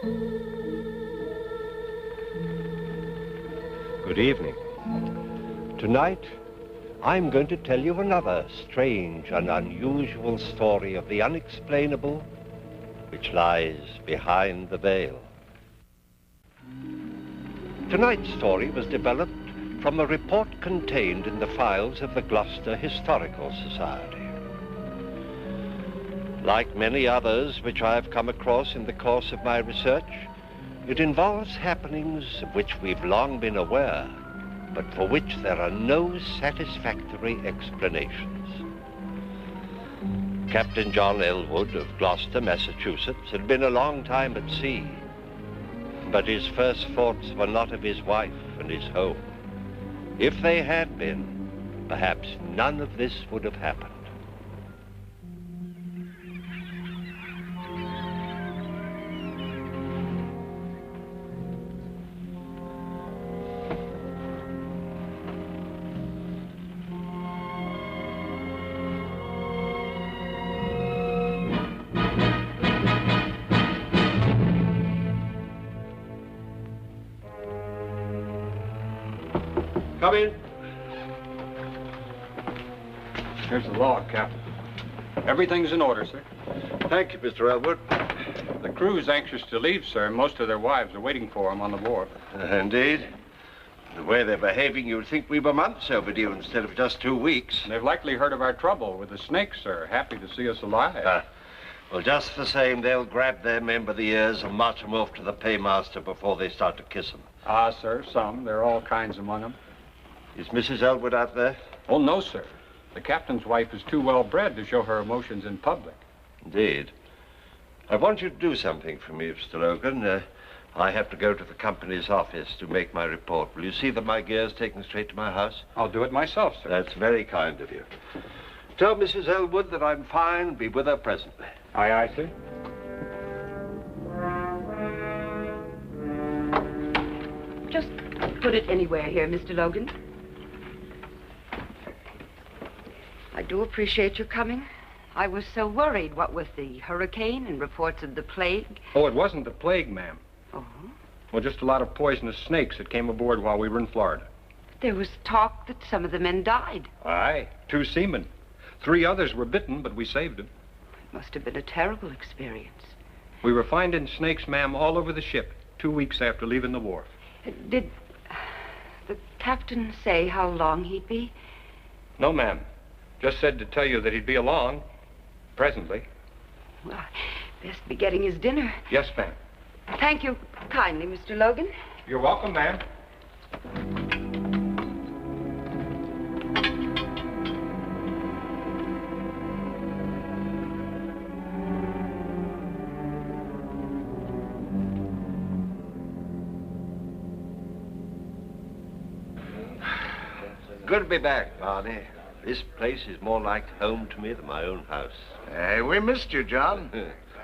Good evening. Tonight, I'm going to tell you another strange and unusual story of the unexplainable which lies behind the veil. Tonight's story was developed from a report contained in the files of the Gloucester Historical Society. Like many others which I have come across in the course of my research, it involves happenings of which we've long been aware, but for which there are no satisfactory explanations. Captain John Elwood of Gloucester, Massachusetts, had been a long time at sea, but his first thoughts were not of his wife and his home. If they had been, perhaps none of this would have happened. Come in. Here's the log, Captain. Everything's in order, sir. Thank you, Mr. Elwood. The crew's anxious to leave, sir. Most of their wives are waiting for them on the wharf. Indeed. The way they're behaving, you'd think we were months overdue instead of just 2 weeks. They've likely heard of our trouble with the snakes, sir. Happy to see us alive. Well, just the same, they'll grab their men by the ears and march them off to the paymaster before they start to kiss them. Ah, sir, some. There are all kinds among them. Is Mrs. Elwood out there? Oh, no, sir. The captain's wife is too well-bred to show her emotions in public. Indeed. I want you to do something for me, Mr. Logan. I have to go to the company's office to make my report. Will you see that my gear's taken straight to my house? I'll do it myself, sir. That's very kind of you. Tell Mrs. Elwood that I'm fine and be with her presently. Aye, aye, sir. Just put it anywhere here, Mr. Logan. I do appreciate your coming. I was so worried, what with the hurricane and reports of the plague. Oh, it wasn't the plague, ma'am. Oh? Well, just a lot of poisonous snakes that came aboard while we were in Florida. There was talk that some of the men died. Aye, 2 seamen. 3 others were bitten, but we saved them. It must have been a terrible experience. We were finding snakes, ma'am, all over the ship 2 weeks after leaving the wharf. Did the captain say how long he'd be? No, ma'am. Just said to tell you that he'd be along presently. Well, best be getting his dinner. Yes, ma'am. Thank you kindly, Mr. Logan. You're welcome, ma'am. Good to be back, Barney. This place is more like home to me than my own house. We missed you, John.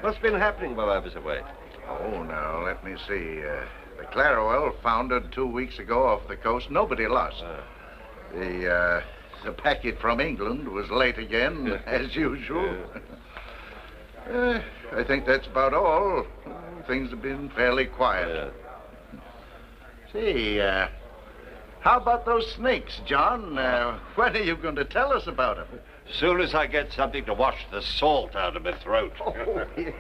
What's been happening while I was away? Oh, now, let me see. The Clarawell foundered 2 weeks ago off the coast. Nobody lost. The packet from England was late again, as usual. I think that's about all. Things have been fairly quiet. See, how about those snakes, John? When are you going to tell us about them? As soon as I get something to wash the salt out of my throat. Oh, yes.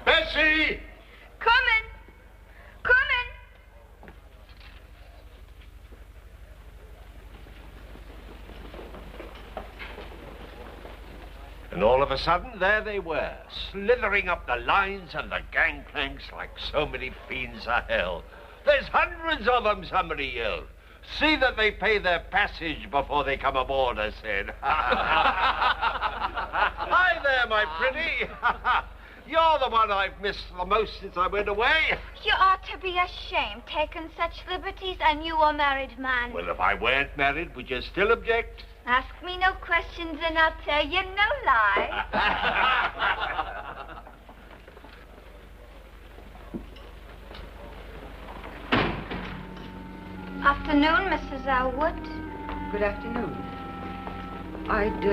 Bessie! Coming! Coming! And all of a sudden, there they were, slithering up the lines and the gangplanks like so many fiends of hell. There's hundreds of them, somebody yelled. See that they pay their passage before they come aboard, I said. Hi there, my pretty. You're the one I've missed the most since I went away. You ought to be ashamed, taking such liberties, and you a married man. Well, if I weren't married, would you still object? Ask me no questions, and I'll tell you no lie. Afternoon, Mrs. Elwood. Good afternoon. I'd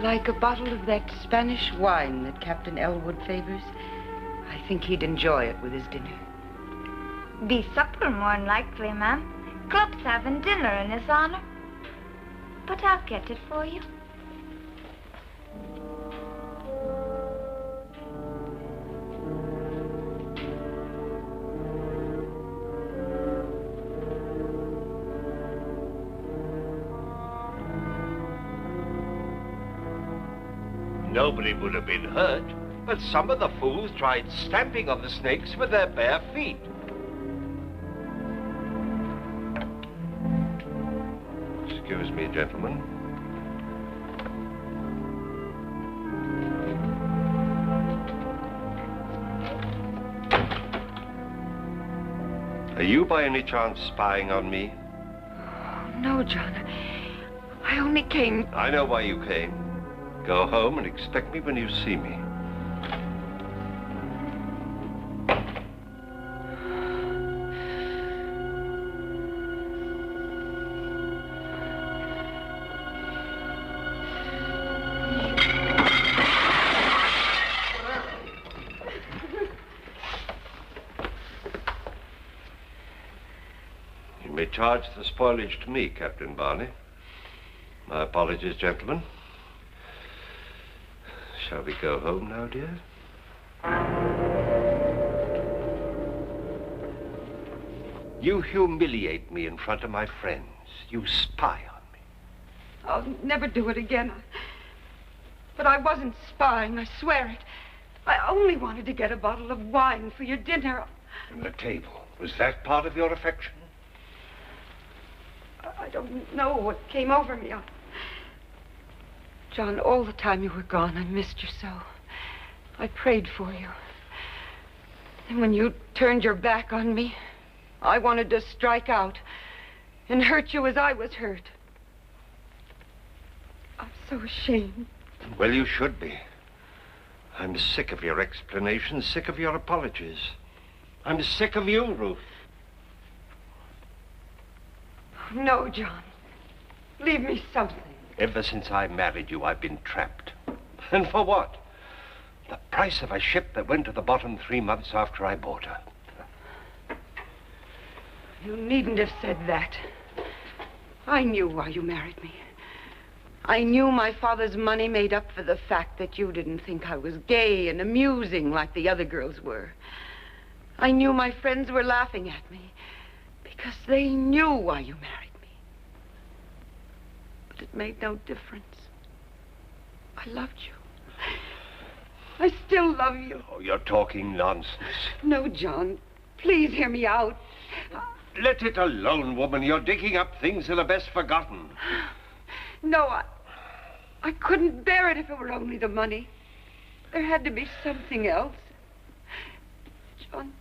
like a bottle of that Spanish wine that Captain Elwood favors. I think he'd enjoy it with his dinner. Be supper more than likely, ma'am. Club's having dinner in his honor. But I'll get it for you. Nobody would have been hurt, but some of the fools tried stamping on the snakes with their bare feet. Excuse me, gentlemen. Are you by any chance spying on me? No, John. I only came... I know why you came. Go home and expect me when you see me. You may charge the spoilage to me, Captain Barney. My apologies, gentlemen. Shall we go home now, dear? You humiliate me in front of my friends. You spy on me. I'll never do it again. But I wasn't spying, I swear it. I only wanted to get a bottle of wine for your dinner. And the table. Was that part of your affection? I don't know what came over me. John, all the time you were gone, I missed you so. I prayed for you. And when you turned your back on me, I wanted to strike out and hurt you as I was hurt. I'm so ashamed. Well, you should be. I'm sick of your explanations, sick of your apologies. I'm sick of you, Ruth. No, John. Leave me something. Ever since I married you, I've been trapped. And for what? The price of a ship that went to the bottom 3 months after I bought her. You needn't have said that. I knew why you married me. I knew my father's money made up for the fact that you didn't think I was gay and amusing like the other girls were. I knew my friends were laughing at me because they knew why you married me. But it made no difference. I loved you. I still love you. Oh, you're talking nonsense. No, John. Please hear me out. Let it alone, woman. You're digging up things that are best forgotten. No, I couldn't bear it if it were only the money. There had to be something else. John,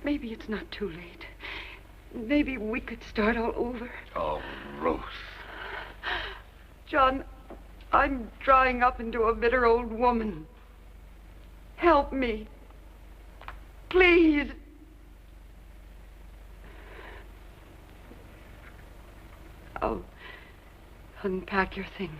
maybe it's not too late. Maybe we could start all over. Oh, Ruth. John, I'm drying up into a bitter old woman. Help me. Please. I'll unpack your things.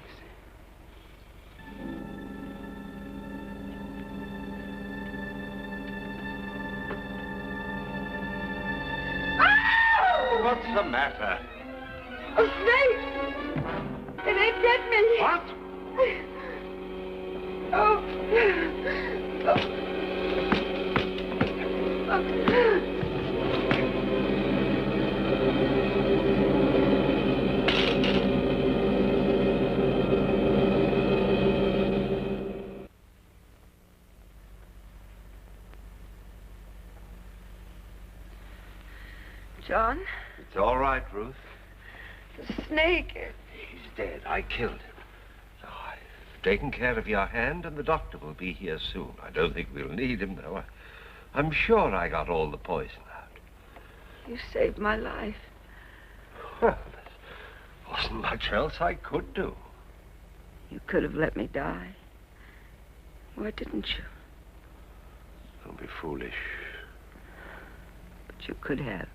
What's the matter? A snake! It ain't get me! What? Oh. John? It's all right, Ruth. The snake. He's dead. I killed him. So I've taken care of your hand, and the doctor will be here soon. I don't think we'll need him, though. I'm sure I got all the poison out. You saved my life. Well, there wasn't much else I could do. You could have let me die. Why didn't you? Don't be foolish. But you could have.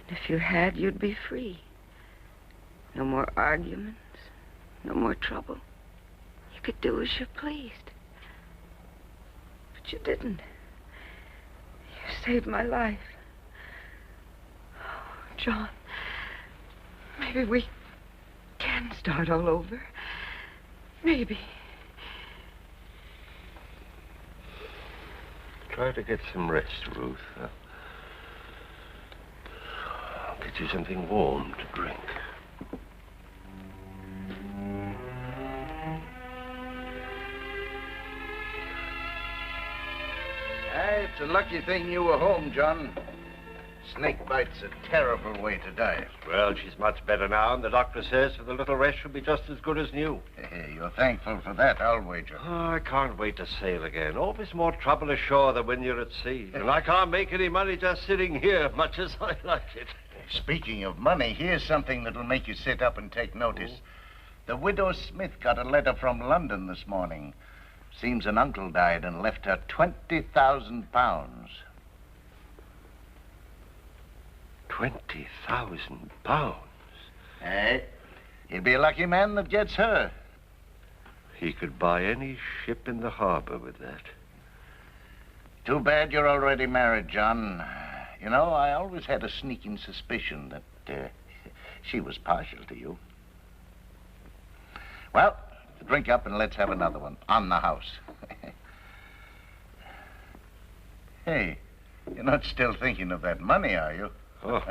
And if you had, you'd be free. No more arguments, No more trouble. You could do as you pleased. But you didn't. You saved my life. Oh, John, maybe we can start all over. Maybe. Try to get some rest, Ruth. I'll get you something warm to drink. It's a lucky thing you were home, John. Snake bite's a terrible way to die. Well, she's much better now, and the doctor says for the little rest she'll be just as good as new. Hey, you're thankful for that, I'll wager. Oh, I can't wait to sail again. Always more trouble ashore than when you're at sea. And I can't make any money just sitting here, much as I like it. Speaking of money, here's something that'll make you sit up and take notice. The widow Smith got a letter from London this morning. Seems an uncle died and left her £20,000. 20,000 pounds? Hey, he'd be a lucky man that gets her. He could buy any ship in the harbor with that. Too bad you're already married, John. You know, I always had a sneaking suspicion that she was partial to you. Well, drink up and let's have another one on the house. Hey, you're not still thinking of that money, are you? Oh.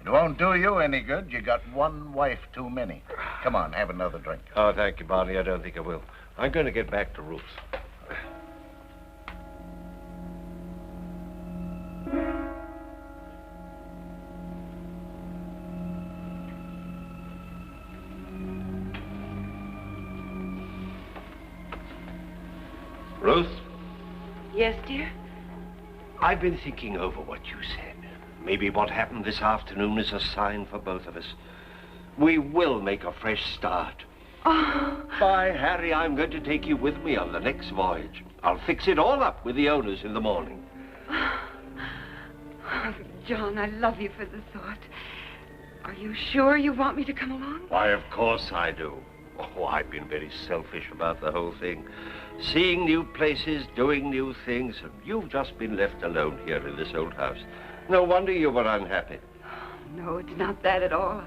It won't do you any good. You got one wife too many. Come on, have another drink. Oh, thank you, Barney. I don't think I will. I'm going to get back to Ruth. Ruth? Yes, dear? I've been thinking over what you said. Maybe what happened this afternoon is a sign for both of us. We will make a fresh start. Oh. By Harry, I'm going to take you with me on the next voyage. I'll fix it all up with the owners in the morning. Oh, John, I love you for the thought. Are you sure you want me to come along? Why, of course I do. Oh, I've been very selfish about the whole thing. Seeing new places, doing new things, and you've just been left alone here in this old house. No wonder you were unhappy. No, it's not that at all.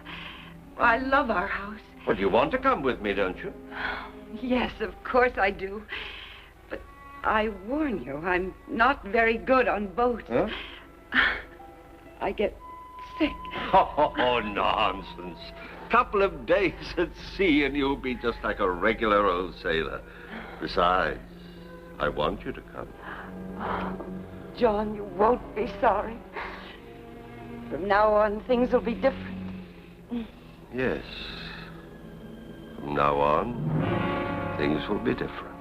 I love our house. Well, you want to come with me, don't you? Yes, of course I do. But I warn you, I'm not very good on boats. Huh? I get sick. Oh, nonsense. Couple of days at sea and you'll be just like a regular old sailor. Besides, I want you to come. John, you won't be sorry. From now on, things will be different. Yes. From now on, things will be different.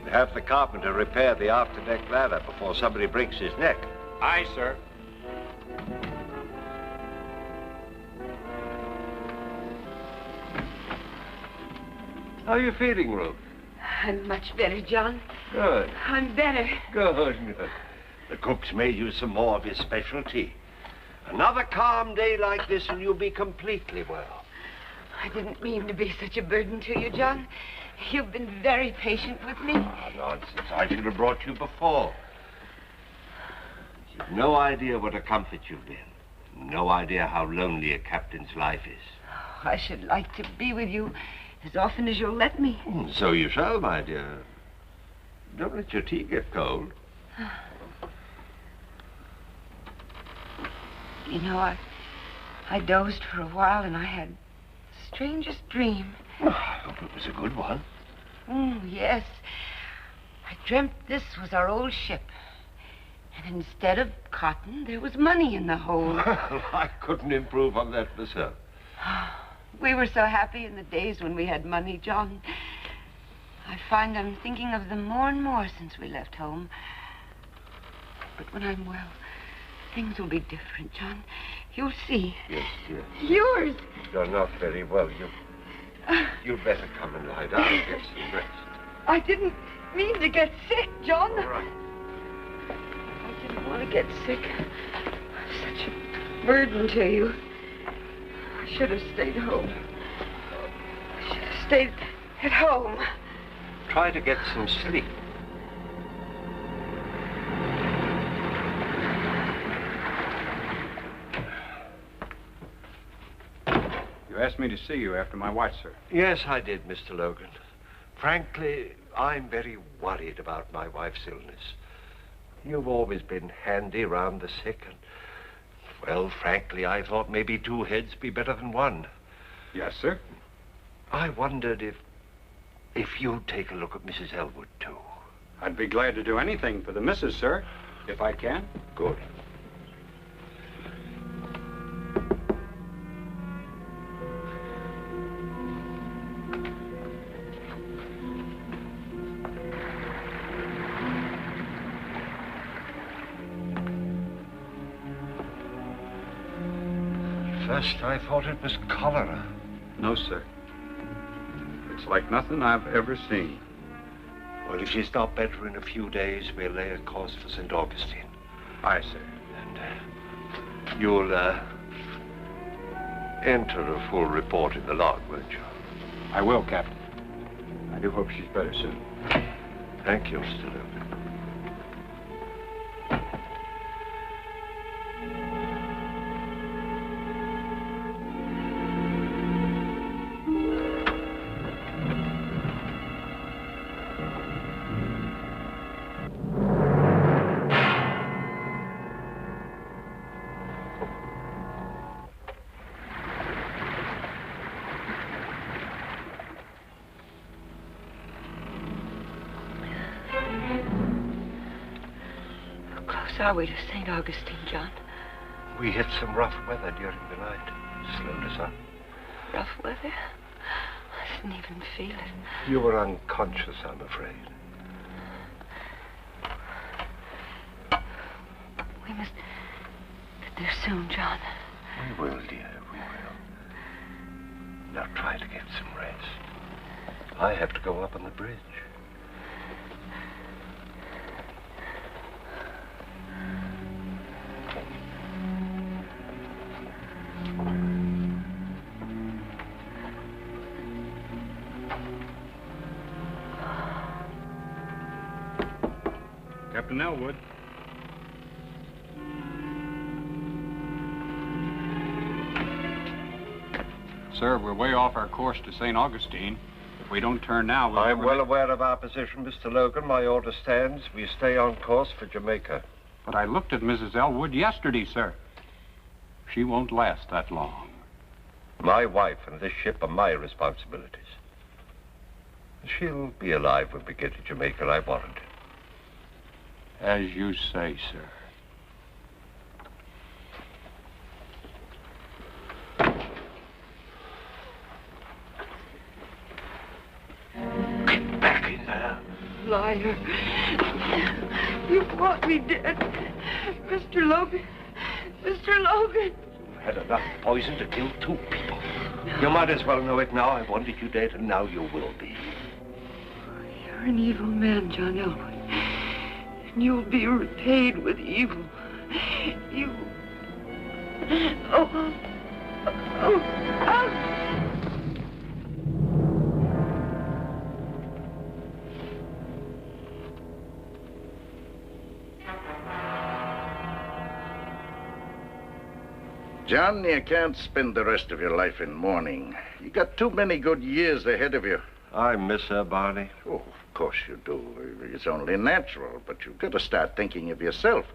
Have the carpenter repair the afterdeck ladder before somebody breaks his neck. Aye, sir. How are you feeling, Ruth? I'm much better, John. Good. I'm better. Good. The cook's made you some more of his specialty. Another calm day like this and you'll be completely well. I didn't mean to be such a burden to you, John. You've been very patient with me. Ah, nonsense. I should have brought you before. You've no idea what a comfort you've been. No idea how lonely a captain's life is. Oh, I should like to be with you as often as you'll let me. So you shall, my dear. Don't let your tea get cold. You know, I dozed for a while and I had the strangest dream. Oh, I hope it was a good one. Yes. I dreamt this was our old ship. And instead of cotton, there was money in the hold. Well, I couldn't improve on that myself. We were so happy in the days when we had money, John. I find I'm thinking of them more and more since we left home. But when I'm well, things will be different, John. You'll see. Yes, yes. Yours. You're not very well. You'd better come and lie down and get some rest. I didn't mean to get sick, John. All right. I didn't want to get sick. I'm such a burden to you. I should have stayed home. I should have stayed at home. Try to get some sleep. You asked me to see you after my watch, sir. Yes, I did, Mr. Logan. Frankly, I'm very worried about my wife's illness. You've always been handy round the sick, and, well, frankly, I thought maybe two heads be better than one. Yes, sir. I wondered if you'd take a look at Mrs. Elwood, too. I'd be glad to do anything for the missus, sir, if I can. Good. First, I thought it was cholera. No, sir. It's like nothing I've ever seen. Well, if she's not better in a few days, we'll lay a course for St. Augustine. Aye, sir. And you'll enter a full report in the log, won't you? I will, Captain. I do hope she's better soon. Thank you, Mr. Logan. Are we to St. Augustine, John? We hit some rough weather during the night. Slowed us up. Rough weather? I didn't even feel it. You were unconscious, I'm afraid. We must get there soon, John. We will, dear, we will. Now try to get some rest. I have to go up on the bridge. Captain Elwood. Sir, we're way off our course to St. Augustine. If we don't turn now, I'm well aware of our position, Mr. Logan. My order stands. We stay on course for Jamaica. But I looked at Mrs. Elwood yesterday, sir. She won't last that long. My wife and this ship are my responsibilities. She'll be alive when we get to Jamaica, I warrant it. As you say, sir. Get back in there. Liar. You want me dead. Mr. Logan. Mr. Logan. You had enough poison to kill two people. You might as well know it now. I wanted you dead, and now you will be. You're an evil man, John Elwood. And you'll be repaid with evil. You... Oh. John, you can't spend the rest of your life in mourning. You got too many good years ahead of you. I miss her, Barney. Oh, of course you do. It's only natural, but you've got to start thinking of yourself.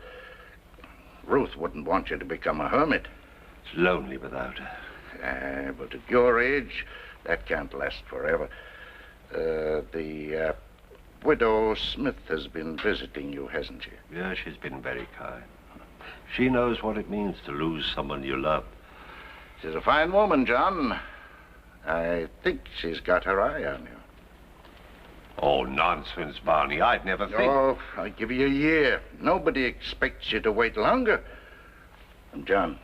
Ruth wouldn't want you to become a hermit. It's lonely without her. But at your age, that can't last forever. The widow Smith has been visiting you, hasn't she? Yeah, she's been very kind. She knows what it means to lose someone you love. She's a fine woman, John. I think she's got her eye on you. Oh, nonsense, Barney. I'd never think... Oh, I'll give you a year. Nobody expects you to wait longer. And, John,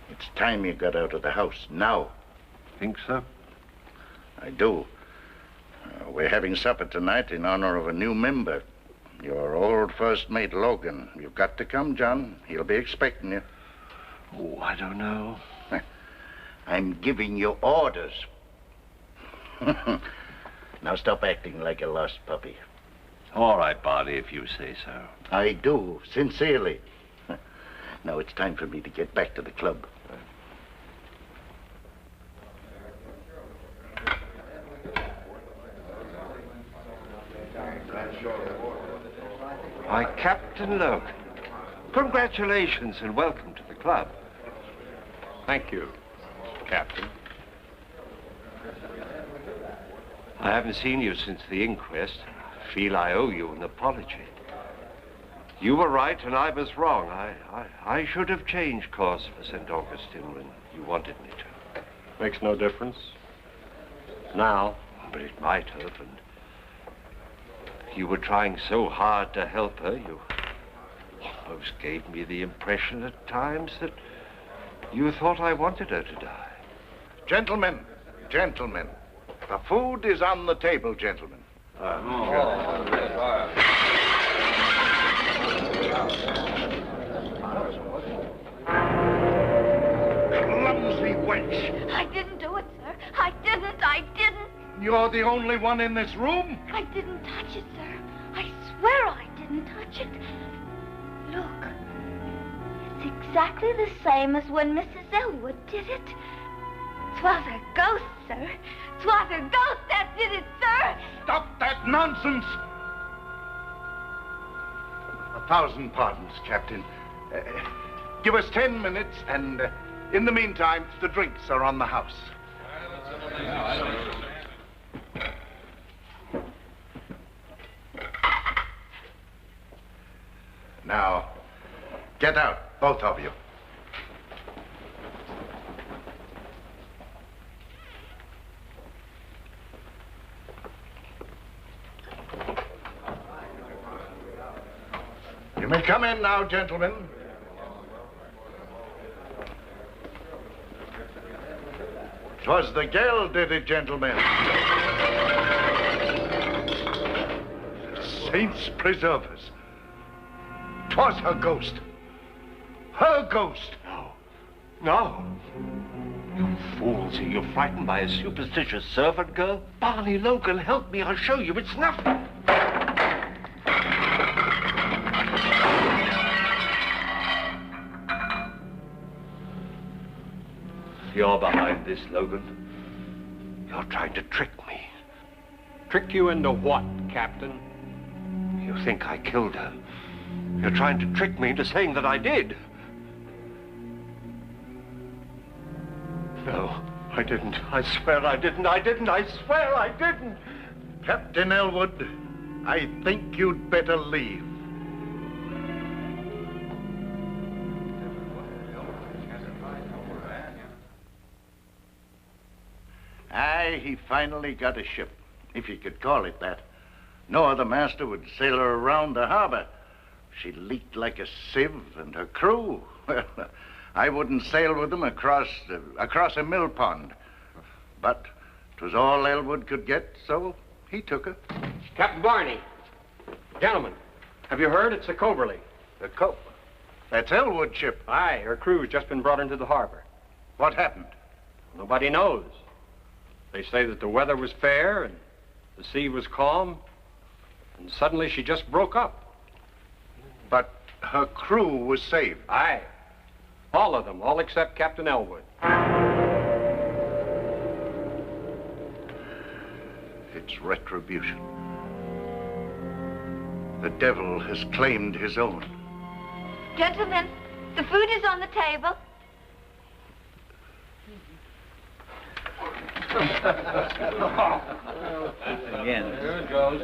it's time you got out of the house, now. Think so? I do. We're having supper tonight in honor of a new member. Your old first mate, Logan. You've got to come, John. He'll be expecting you. Oh, I don't know. I'm giving you orders. Now stop acting like a lost puppy. All right, Barney, if you say so. I do, sincerely. Now it's time for me to get back to the club. Why, Captain Logan, congratulations and welcome to the club. Thank you, Captain. I haven't seen you since the inquest. I feel I owe you an apology. You were right and I was wrong. I should have changed course for St. Augustine when you wanted me to. Makes no difference. Now. But it might have, and you were trying so hard to help her, you almost gave me the impression at times that you thought I wanted her to die. Gentlemen, gentlemen. The food is on the table, gentlemen. Clumsy wench. I didn't do it, sir. I didn't. You're the only one in this room? I didn't touch it, sir. I swear I didn't touch it. Look. It's exactly the same as when Mrs. Elwood did it. 'Twas a ghost, sir. 'Twas a ghost that did it, sir. Stop that nonsense. 1,000 pardons, Captain. Give us 10 minutes, and in the meantime, the drinks are on the house. Now, get out, both of you. You may come in now, gentlemen. Twas the girl did it, gentlemen. Saints preserve us. 'Twas her ghost. Her ghost. No. You fools, are you frightened by a superstitious servant girl? Barney Logan, help me, I'll show you it's nothing. You're behind this, Logan. You're trying to trick me. Trick you into what, Captain? You think I killed her. You're trying to trick me into saying that I did. No, I didn't. I swear I didn't. I swear I didn't. Captain Elwood, I think you'd better leave. Aye, he finally got a ship, if you could call it that. No other master would sail her around the harbor. She leaked like a sieve, and her crew, well, I wouldn't sail with them across a mill pond. But 'twas all Elwood could get, so he took her. Captain Barney. Gentlemen, have you heard? It's the Coberly. The That's Elwood's ship. Aye, her crew's just been brought into the harbor. What happened? Nobody knows. They say that the weather was fair and the sea was calm, and suddenly she just broke up. But her crew was saved. Aye. All of them, all except Captain Elwood. It's retribution. The devil has claimed his own. Gentlemen, the food is on the table. Again. There it goes.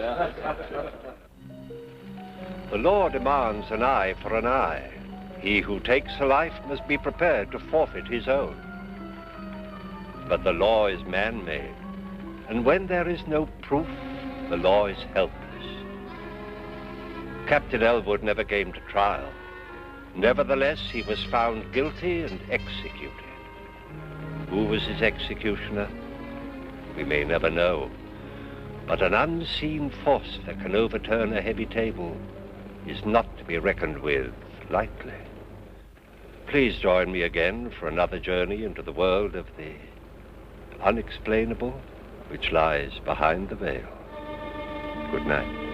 The law demands an eye for an eye. He who takes a life must be prepared to forfeit his own. But the law is man-made, and when there is no proof, the law is helpless. Captain Elwood never came to trial. Nevertheless, he was found guilty and executed. Who was his executioner? We may never know. But an unseen force that can overturn a heavy table is not to be reckoned with lightly. Please join me again for another journey into the world of the unexplainable which lies behind the veil. Good night.